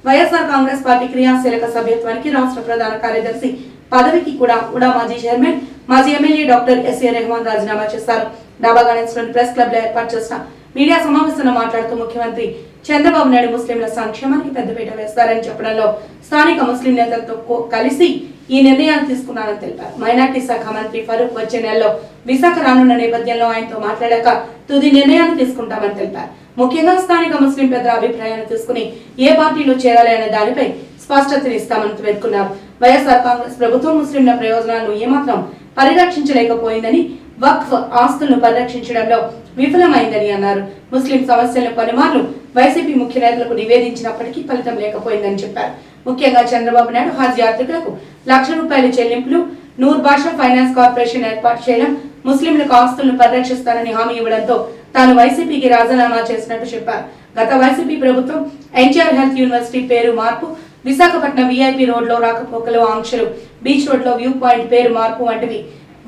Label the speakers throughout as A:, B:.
A: YSR Congress party క్రియాశీలక సభ్యత్వానికి రాష్ట్ర ప్రధాన కార్యదర్శి పదవికి కూడా ఉడా మాజీ చైర్మన్ మాజీ ఎమ్మెల్యే డాక్టర్ ఎస్ఏ రెహమాన్ రాజీనామా చేశారు. డాబా గార్డెన్స్ లోని ప్రెస్ క్లబ్ లో ఏర్పాటు చేసిన మీడియా సమావేశంలో మాట్లాడుతూ ముఖ్యమంత్రి చంద్రబాబు నాయుడు ముస్లింల సంక్షేమానికి పెద్దపీట వేస్తారని చెప్పడంలో స్థానిక ముస్లిం నేతలతో కలిసి ఈ నిర్ణయాన్ని తీసుకున్నారని తెలిపారు. మైనార్టీ శాఖ మంత్రి ఫరూక్ వచ్చే నెలలో విశాఖ రానున్న నేపథ్యంలో ఆయనతో మాట్లాడాక తుది నిర్ణయాన్ని తీసుకుంటామని తెలిపారు. ముఖ్యంగా స్థానిక ముస్లిం పెద్దల అభిప్రాయాన్ని తీసుకుని ఏ పార్టీలో చేరాలి అనే దానిపై స్పష్టతనిస్తామని పేర్కొన్నారు. వైఎస్ఆర్ కాంగ్రెస్ ప్రభుత్వం ముస్లింల ప్రయోజనాలను ఏమాత్రం పరిరక్షించలేకపోయిందని, వక్ఫ్ ఆస్తులను పరిరక్షించడంలో విఫలమైందని అన్నారు. ముస్లిం సమస్యలను పలుమార్లు వైసీపీ ముఖ్య నేతలకు నివేదించినప్పటికీ ఫలితం లేకపోయిందని చెప్పారు. ముఖ్యంగా చంద్రబాబు నాయుడు హజ్ యాత్రికులకు ₹1,00,000 చెల్లింపులు, నూర్ బాషా ఫైనాన్స్ కార్పొరేషన్ ఏర్పాటు చేయడం, ముస్లింలకు ఆస్తులను పరిరక్షిస్తానని హామీ ఇవ్వడంతో తాను వైసీపీకి రాజీనామా చేసినట్టు చెప్పారు. గత వైసీపీ ప్రభుత్వం ఎన్టీఆర్ హెల్త్ యూనివర్సిటీ పేరు మార్పు, విశాఖపట్నం వీఐపీ రోడ్ లో రాకపోకలు ఆంక్షలు, బీచ్ రోడ్ లో వ్యూ పాయింట్ పేరు మార్పు వంటివి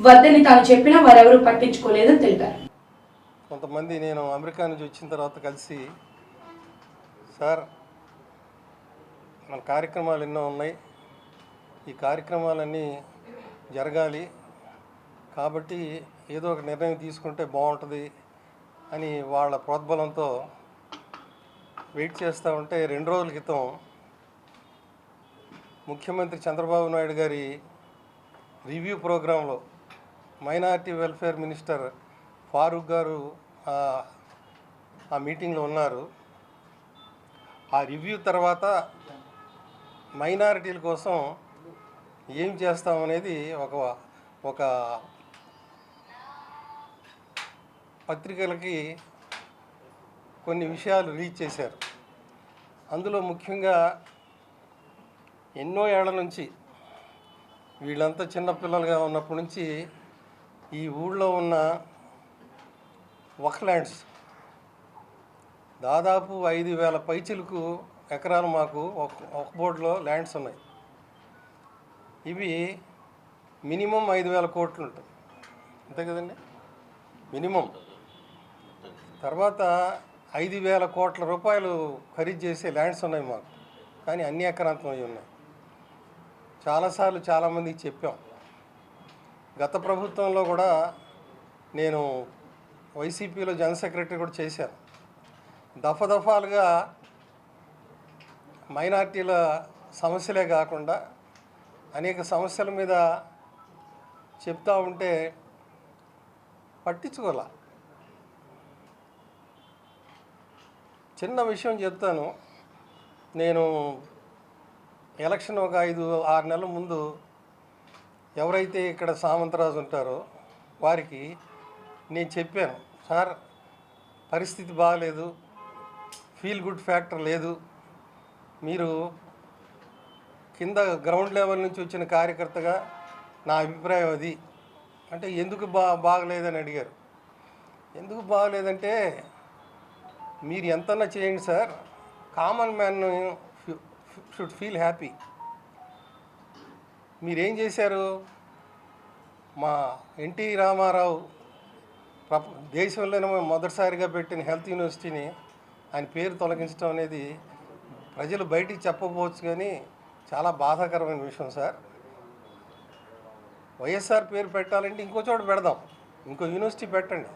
A: వద్దని తాను చెప్పినా వారెవరూ పట్టించుకోలేదని తెలిపారు.
B: కొంతమంది నేను అమెరికా నుంచి వచ్చిన తర్వాత కలిసి, సార్ మన కార్యక్రమాలు ఎన్నో ఉన్నాయి, ఈ కార్యక్రమాలన్నీ జరగాలి కాబట్టి ఏదో ఒక నిర్ణయం తీసుకుంటే బాగుంటుంది అని వాళ్ళ ప్రోద్బలంతో వెయిట్ చేస్తూ ఉంటే 2 రోజుల క్రితం ముఖ్యమంత్రి చంద్రబాబు నాయుడు గారి రివ్యూ ప్రోగ్రాంలో మైనారిటీ వెల్ఫేర్ మినిస్టర్ ఫారూక్ గారు ఆ మీటింగ్లో ఉన్నారు. ఆ రివ్యూ తర్వాత మైనారిటీల కోసం ఏం చేస్తామనేది ఒక పత్రికలకి కొన్ని విషయాలు రీచ్ చేశారు. అందులో ముఖ్యంగా ఎన్నో ఏళ్ల నుంచి వీళ్ళంతా చిన్నపిల్లలుగా ఉన్నప్పటి నుంచి ఈ ఊళ్ళో ఉన్న వక్ఫ్ ల్యాండ్స్ దాదాపు 5,000 పైచిలకు ఎకరాలు మాకు ఒక బోర్డులో ల్యాండ్స్ ఉన్నాయి. ఇవి మినిమం 5,000 కోట్లు ఉంటాయి, అంతే కదండి మినిమం. తర్వాత 5,000 కోట్ల రూపాయలు ఖరీదు చేసే ల్యాండ్స్ ఉన్నాయి మాకు, కానీ అన్ని ఎకరాంతం అవి ఉన్నాయి. చాలాసార్లు చాలామందికి చెప్పాం. గత ప్రభుత్వంలో కూడా నేను వైసీపీలో జనరల్ సెక్రటరీ కూడా చేశాను. దఫాలుగా మైనార్టీల సమస్యలే కాకుండా అనేక సమస్యల మీద చెప్తా ఉంటే పట్టించుకోలే. చిన్న విషయం చెప్తాను. నేను ఎలక్షన్ ఒక 5-6 నెలల ముందు ఎవరైతే ఇక్కడ సామంతరాజు ఉంటారో వారికి నేను చెప్పాను, సార్ పరిస్థితి బాగలేదు, ఫీల్ గుడ్ ఫ్యాక్టర్ లేదు, మీరు కింద గ్రౌండ్ లెవెల్ నుంచి వచ్చిన కార్యకర్తగా నా అభిప్రాయం అది అంటే, ఎందుకు బాగలేదని అడిగారు. ఎందుకు బాగలేదంటే, మీరు ఎంతన్నా చేయండి sir, common man should feel happy. మీరేం చేశారు? మా ఎన్టీ రామారావు దేశంలోనే మొదటిసారిగా పెట్టిన హెల్త్ యూనివర్సిటీని ఆయన పేరు తొలగించడం అనేది ప్రజలు బయటికి చెప్పకపోవచ్చు, కానీ చాలా బాధాకరమైన విషయం సార్. వైఎస్ఆర్ పేరు పెట్టాలంటే ఇంకో చోట పెడదాం, ఇంకో యూనివర్సిటీ పెట్టండి,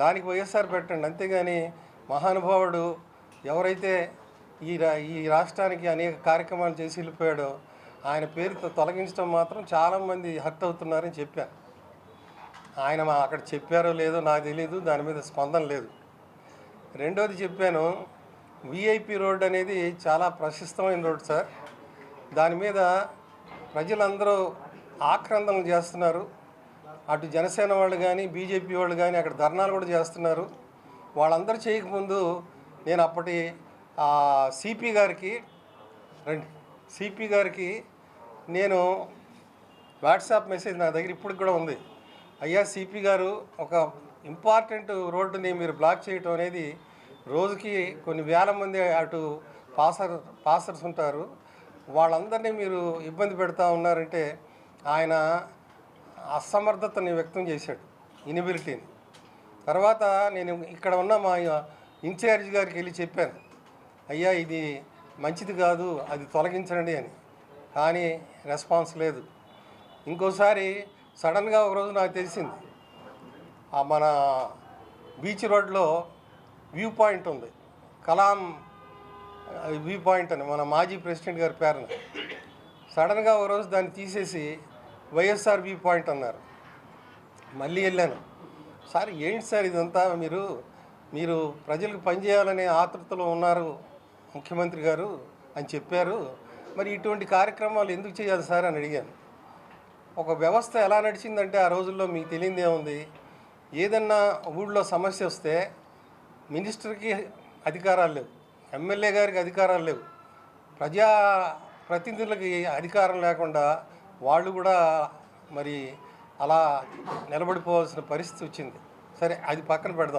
B: దానికి వైఎస్ఆర్ పెట్టండి. అంతేగాని మహానుభావుడు ఎవరైతే ఈ రాష్ట్రానికి అనేక కార్యక్రమాలు చేసి వెళ్ళిపోయాడో ఆయన పేరుతో తొలగించడం మాత్రం చాలామంది హర్ట్ అవుతున్నారని చెప్పాను. ఆయన అక్కడ చెప్పారో లేదో నాకు తెలియదు, దాని మీద స్పందన లేదు. రెండోది చెప్పాను, వీఐపీ రోడ్ అనేది చాలా ప్రశస్తమైన రోడ్ సార్. దాని మీద ప్రజలందరూ ఆక్రందనలు చేస్తున్నారు. అటు జనసేన వాళ్ళు కానీ బీజేపీ వాళ్ళు కానీ అక్కడ ధర్నాలు కూడా చేస్తున్నారు. వాళ్ళందరూ చేయకముందు నేను అప్పటి సిపి గారికి నేను వాట్సాప్ మెసేజ్ నా దగ్గర ఇప్పటికి కూడా ఉంది. అయ్యా సిపి గారు, ఒక ఇంపార్టెంట్ రోడ్డుని మీరు బ్లాక్ చేయటం అనేది, రోజుకి కొన్ని వేల మంది అటు పాసర్స్ ఉంటారు, వాళ్ళందరినీ మీరు ఇబ్బంది పెడతా ఉన్నారంటే ఆయన అసమర్థతని వ్యక్తం చేశాడు, ఇనిబిలిటీని. తర్వాత నేను ఇక్కడ ఉన్న మా ఇన్ఛార్జ్ గారికి వెళ్ళి చెప్పాను, అయ్యా ఇది మంచిది కాదు, అది తొలగించండి అని. కానీ రెస్పాన్స్ లేదు. ఇంకోసారి సడన్గా ఒకరోజు నాకు తెలిసింది, మన బీచ్ రోడ్లో వ్యూ పాయింట్ ఉంది, కలాం వ్యూ పాయింట్ అని మన మాజీ ప్రెసిడెంట్ గారి పేరున. సడన్గా ఒకరోజు దాన్ని తీసేసి వైఎస్ఆర్ వ్యూ పాయింట్ అన్నారు. మళ్ళీ వెళ్ళాను, సార్ ఏంటి సార్ ఇదంతా, మీరు ప్రజలకు పనిచేయాలనే ఆతృతలో ఉన్నారు ముఖ్యమంత్రి గారు అని చెప్పారు, మరి ఇటువంటి కార్యక్రమాలు ఎందుకు చేయాలి సార్ అని అడిగాను. ఒక వ్యవస్థ ఎలా నడిచిందంటే ఆ రోజుల్లో మీకు తెలియదే ఉంది, ఏదన్నా ఊళ్ళో సమస్య వస్తే మినిస్టర్కి అధికారాలు లేవు, ఎమ్మెల్యే గారికి అధికారాలు లేవు, ప్రజా ప్రతినిధులకి అధికారం లేకుండా వాళ్ళు కూడా మరి అలా నిలబడిపోవాల్సిన పరిస్థితి వచ్చింది. సరే, అది పక్కన పెడదాం.